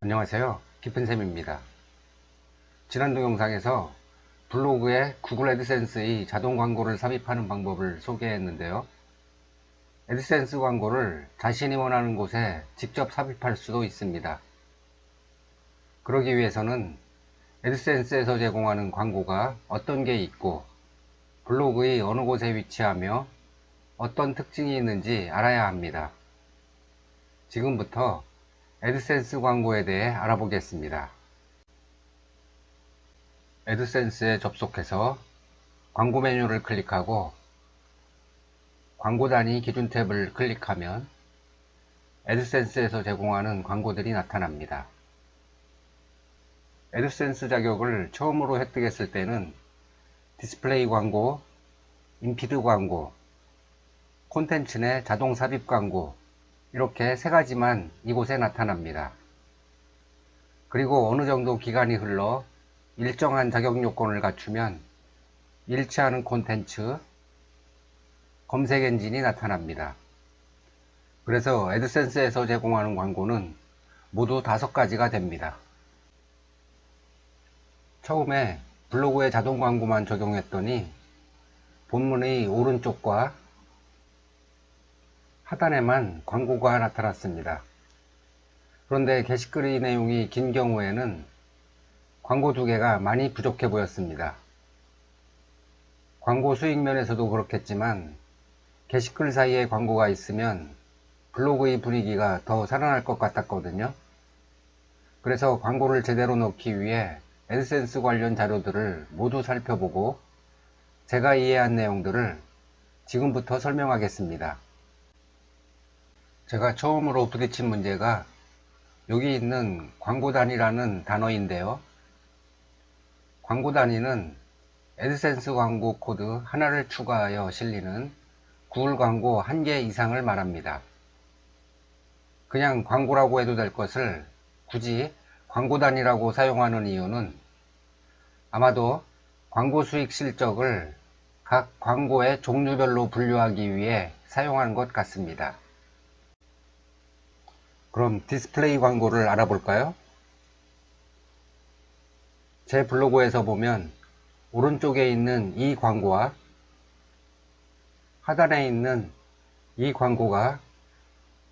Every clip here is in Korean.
안녕하세요. 깊은샘입니다. 지난 동영상에서 블로그에 구글 애드센스의 자동 광고를 삽입하는 방법을 소개했는데요. 애드센스 광고를 자신이 원하는 곳에 직접 삽입할 수도 있습니다. 그러기 위해서는 애드센스에서 제공하는 광고가 어떤 게 있고 블로그의 어느 곳에 위치하며 어떤 특징이 있는지 알아야 합니다. 지금부터 애드센스 광고에 대해 알아보겠습니다. 애드센스에 접속해서 광고 메뉴를 클릭하고 광고 단위 기준 탭을 클릭하면 애드센스에서 제공하는 광고들이 나타납니다. 애드센스 자격을 처음으로 획득했을 때는 디스플레이 광고, 인피드 광고, 콘텐츠 내 자동 삽입 광고 이렇게 세 가지만 이곳에 나타납니다. 그리고 어느 정도 기간이 흘러 일정한 자격 요건을 갖추면 일치하는 콘텐츠, 검색 엔진이 나타납니다. 그래서 애드센스에서 제공하는 광고는 모두 5가지가 됩니다. 처음에 블로그에 자동 광고만 적용했더니 본문의 오른쪽과 하단에만 광고가 나타났습니다. 그런데 게시글의 내용이 긴 경우에는 광고 2개가 많이 부족해 보였습니다. 광고 수익 면에서도 그렇겠지만 게시글 사이에 광고가 있으면 블로그의 분위기가 더 살아날 것 같았거든요. 그래서 광고를 제대로 넣기 위해 애드센스 관련 자료들을 모두 살펴보고 제가 이해한 내용들을 지금부터 설명하겠습니다. 제가 처음으로 부딪힌 문제가 여기 있는 광고 단위라는 단어인데요. 광고 단위는 애드센스 광고 코드 하나를 추가하여 실리는 구글 광고 1개 이상을 말합니다. 그냥 광고라고 해도 될 것을 굳이 광고 단위라고 사용하는 이유는 아마도 광고 수익 실적을 각 광고의 종류별로 분류하기 위해 사용하는 것 같습니다. 그럼 디스플레이 광고를 알아볼까요? 제 블로그에서 보면 오른쪽에 있는 이 광고와 하단에 있는 이 광고가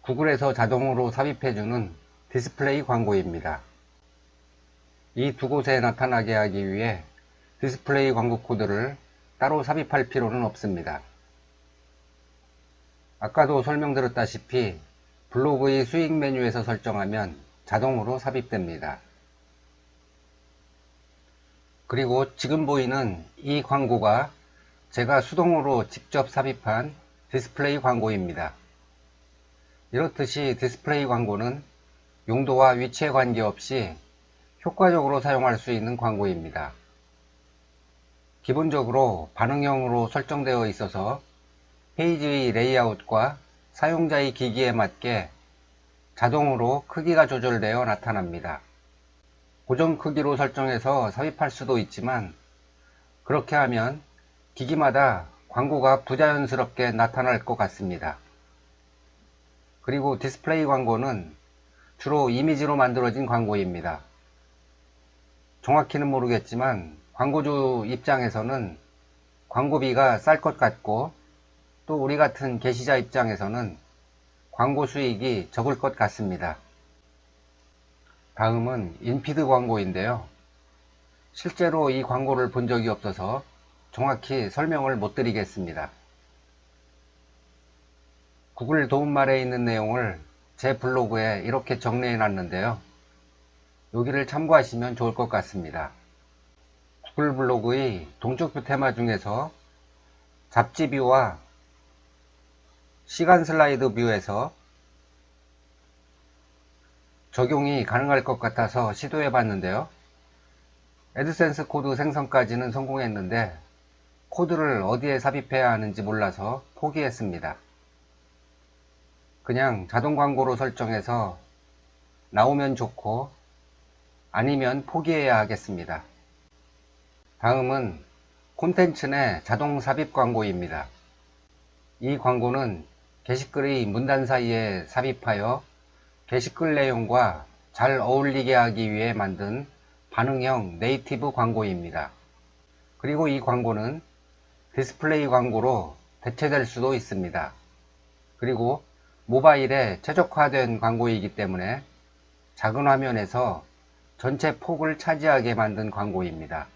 구글에서 자동으로 삽입해주는 디스플레이 광고입니다. 이 두 곳에 나타나게 하기 위해 디스플레이 광고 코드를 따로 삽입할 필요는 없습니다. 아까도 설명드렸다시피 블로그의 수익 메뉴에서 설정하면 자동으로 삽입됩니다. 그리고 지금 보이는 이 광고가 제가 수동으로 직접 삽입한 디스플레이 광고입니다. 이렇듯이 디스플레이 광고는 용도와 위치에 관계없이 효과적으로 사용할 수 있는 광고입니다. 기본적으로 반응형으로 설정되어 있어서 페이지의 레이아웃과 사용자의 기기에 맞게 자동으로 크기가 조절되어 나타납니다. 고정 크기로 설정해서 삽입할 수도 있지만 그렇게 하면 기기마다 광고가 부자연스럽게 나타날 것 같습니다. 그리고 디스플레이 광고는 주로 이미지로 만들어진 광고입니다. 정확히는 모르겠지만 광고주 입장에서는 광고비가 쌀 것 같고 또 우리 같은 게시자 입장에서는 광고 수익이 적을 것 같습니다. 다음은 인피드 광고인데요. 실제로 이 광고를 본 적이 없어서 정확히 설명을 못 드리겠습니다. 구글 도움말에 있는 내용을 제 블로그에 이렇게 정리해 놨는데요. 여기를 참고하시면 좋을 것 같습니다. 구글 블로그의 동쪽뷰 테마 중에서 잡지 뷰와 시간 슬라이드 뷰에서 적용이 가능할 것 같아서 시도해 봤는데요. 애드센스 코드 생성까지는 성공했는데 코드를 어디에 삽입해야 하는지 몰라서 포기했습니다. 그냥 자동 광고로 설정해서 나오면 좋고 아니면 포기해야 하겠습니다. 다음은 콘텐츠 내 자동 삽입 광고입니다. 이 광고는 게시글의 문단 사이에 삽입하여 게시글 내용과 잘 어울리게 하기 위해 만든 반응형 네이티브 광고입니다. 그리고 이 광고는 디스플레이 광고로 대체될 수도 있습니다. 그리고 모바일에 최적화된 광고이기 때문에 작은 화면에서 전체 폭을 차지하게 만든 광고입니다.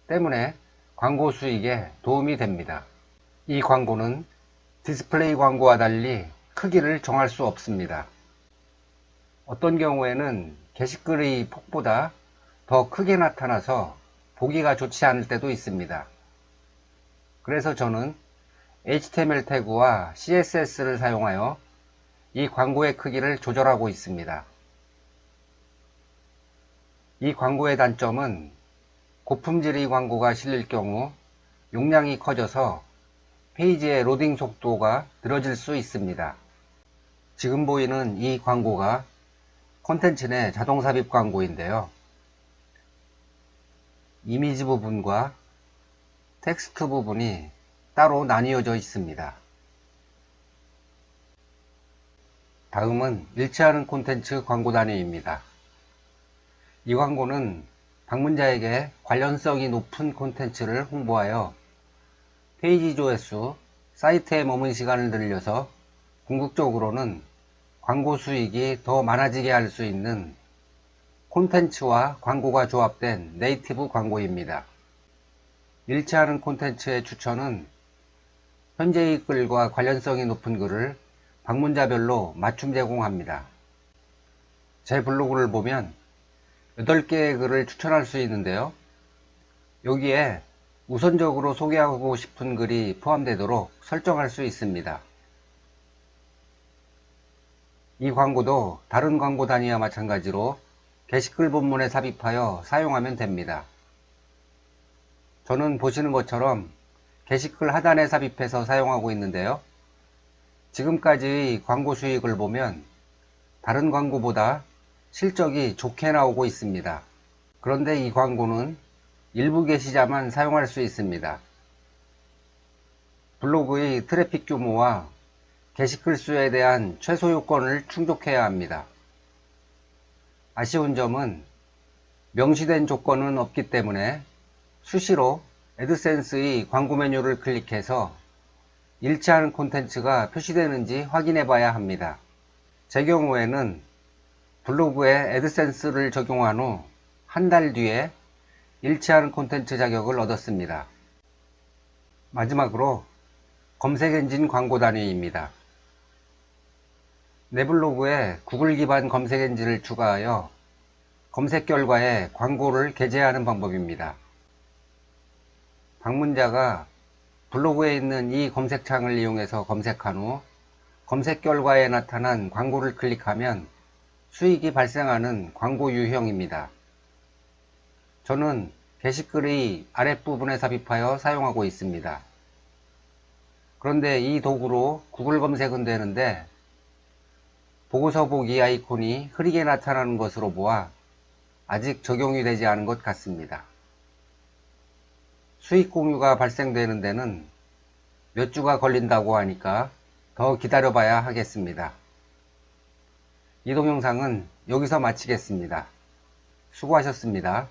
때문에 광고 수익에 도움이 됩니다. 이 광고는 디스플레이 광고와 달리 크기를 정할 수 없습니다. 어떤 경우에는 게시글의 폭보다 더 크게 나타나서 보기가 좋지 않을 때도 있습니다. 그래서 저는 HTML 태그와 CSS를 사용하여 이 광고의 크기를 조절하고 있습니다. 이 광고의 단점은 고품질의 광고가 실릴 경우 용량이 커져서 페이지의 로딩 속도가 느려질 수 있습니다. 지금 보이는 이 광고가 콘텐츠 내 자동 삽입 광고인데요. 이미지 부분과 텍스트 부분이 따로 나뉘어져 있습니다. 다음은 일치하는 콘텐츠 광고 단위입니다. 이 광고는 방문자에게 관련성이 높은 콘텐츠를 홍보하여 페이지 조회수, 사이트에 머문 시간을 늘려서 궁극적으로는 광고 수익이 더 많아지게 할 수 있는 콘텐츠와 광고가 조합된 네이티브 광고입니다. 일치하는 콘텐츠의 추천은 현재의 글과 관련성이 높은 글을 방문자별로 맞춤 제공합니다. 제 블로그를 보면 8개의 글을 추천할 수 있는데요. 여기에 우선적으로 소개하고 싶은 글이 포함되도록 설정할 수 있습니다. 이 광고도 다른 광고 단위와 마찬가지로 게시글 본문에 삽입하여 사용하면 됩니다. 저는 보시는 것처럼 게시글 하단에 삽입해서 사용하고 있는데요. 지금까지의 광고 수익을 보면 다른 광고보다 실적이 좋게 나오고 있습니다. 그런데 이 광고는 일부 게시자만 사용할 수 있습니다. 블로그의 트래픽 규모와 게시글 수에 대한 최소 요건을 충족해야 합니다. 아쉬운 점은 명시된 조건은 없기 때문에 수시로 애드센스의 광고 메뉴를 클릭해서 일치하는 콘텐츠가 표시되는지 확인해 봐야 합니다. 제 경우에는 블로그에 애드센스를 적용한 후 한 달 뒤에 일치하는 콘텐츠 자격을 얻었습니다. 마지막으로 검색 엔진 광고 단위입니다. 내 블로그에 구글 기반 검색 엔진을 추가하여 검색 결과에 광고를 게재하는 방법입니다. 방문자가 블로그에 있는 이 검색창을 이용해서 검색한 후 검색 결과에 나타난 광고를 클릭하면 수익이 발생하는 광고 유형입니다. 저는 게시글의 아랫부분에 삽입하여 사용하고 있습니다. 그런데 이 도구로 구글 검색은 되는데 보고서 보기 아이콘이 흐리게 나타나는 것으로 보아 아직 적용이 되지 않은 것 같습니다. 수익 공유가 발생되는 데는 몇 주가 걸린다고 하니까 더 기다려 봐야 하겠습니다. 이 동영상은 여기서 마치겠습니다. 수고하셨습니다.